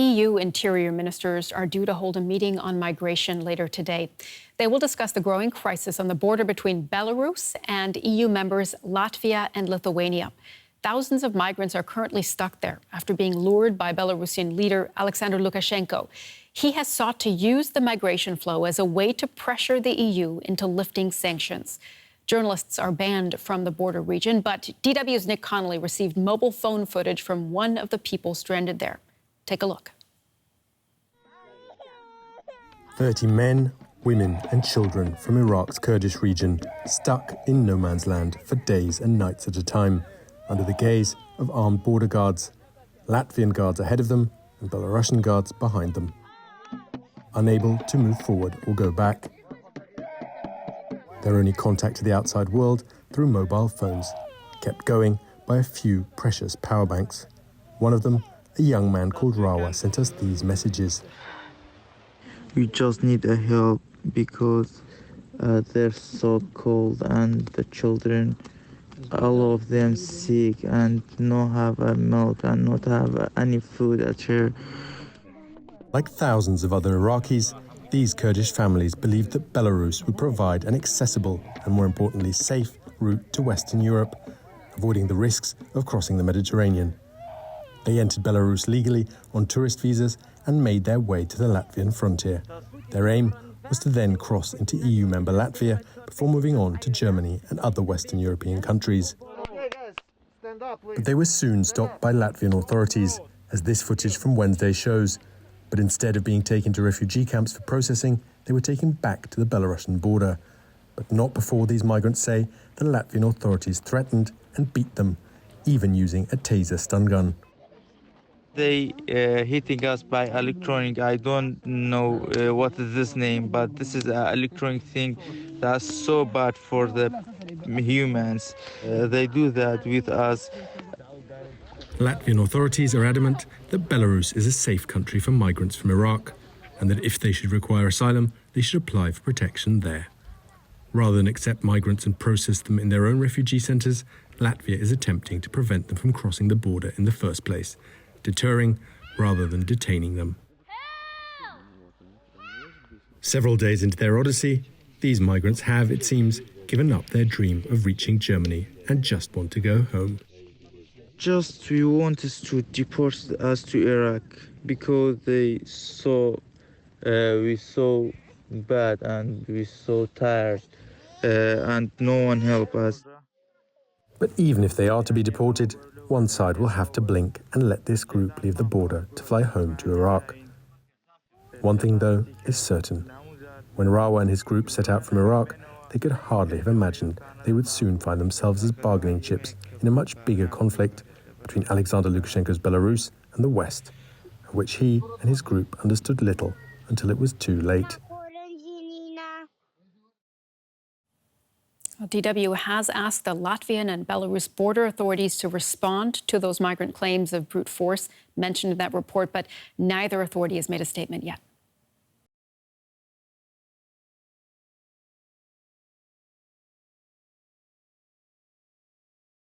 EU interior ministers are due to hold a meeting on migration later today. They will discuss the growing crisis on the border between Belarus and EU members Latvia and Lithuania. Thousands of migrants are currently stuck there after being lured by Belarusian leader Alexander Lukashenko. He has sought to use the migration flow as a way to pressure the EU into lifting sanctions. Journalists are banned from the border region, but DW's Nick Connolly received mobile phone footage from one of the people stranded there. Take a look. 30 men, women and children from Iraq's Kurdish region stuck in no man's land for days and nights at a time under the gaze of armed border guards, Latvian guards ahead of them and Belarusian guards behind them. Unable to move forward or go back. Their only contact to the outside world through mobile phones, kept going by a few precious power banks. One of them, a young man called Rawa, sent us these messages. We just need a help because they're so cold and the children, all of them sick and not have milk and not have any food at here. Like thousands of other Iraqis, these Kurdish families believed that Belarus would provide an accessible and, more importantly, safe route to Western Europe, avoiding the risks of crossing the Mediterranean. They entered Belarus legally on tourist visas and made their way to the Latvian frontier. Their aim was to then cross into EU member Latvia before moving on to Germany and other Western European countries. But they were soon stopped by Latvian authorities, as this footage from Wednesday shows. But instead of being taken to refugee camps for processing, they were taken back to the Belarusian border. But not before these migrants say the Latvian authorities threatened and beat them, even using a taser stun gun. They hitting us by electronic. I don't know what is this name, but this is an electronic thing that's so bad for the humans. They do that with us. Latvian authorities are adamant that Belarus is a safe country for migrants from Iraq, and that if they should require asylum, they should apply for protection there. Rather than accept migrants and process them in their own refugee centres, Latvia is attempting to prevent them from crossing the border in the first place, deterring rather than detaining them. Several days into their odyssey, these migrants have, it seems, given up their dream of reaching Germany and just want to go home. Just we want us to deport us to Iraq because we so bad and we so tired and no one help us. But even if they are to be deported, one side will have to blink and let this group leave the border to fly home to Iraq. One thing, though, is certain. When Rawa and his group set out from Iraq, they could hardly have imagined they would soon find themselves as bargaining chips in a much bigger conflict between Alexander Lukashenko's Belarus and the West, of which he and his group understood little until it was too late. DW has asked the Latvian and Belarus border authorities to respond to those migrant claims of brute force mentioned in that report, but neither authority has made a statement yet.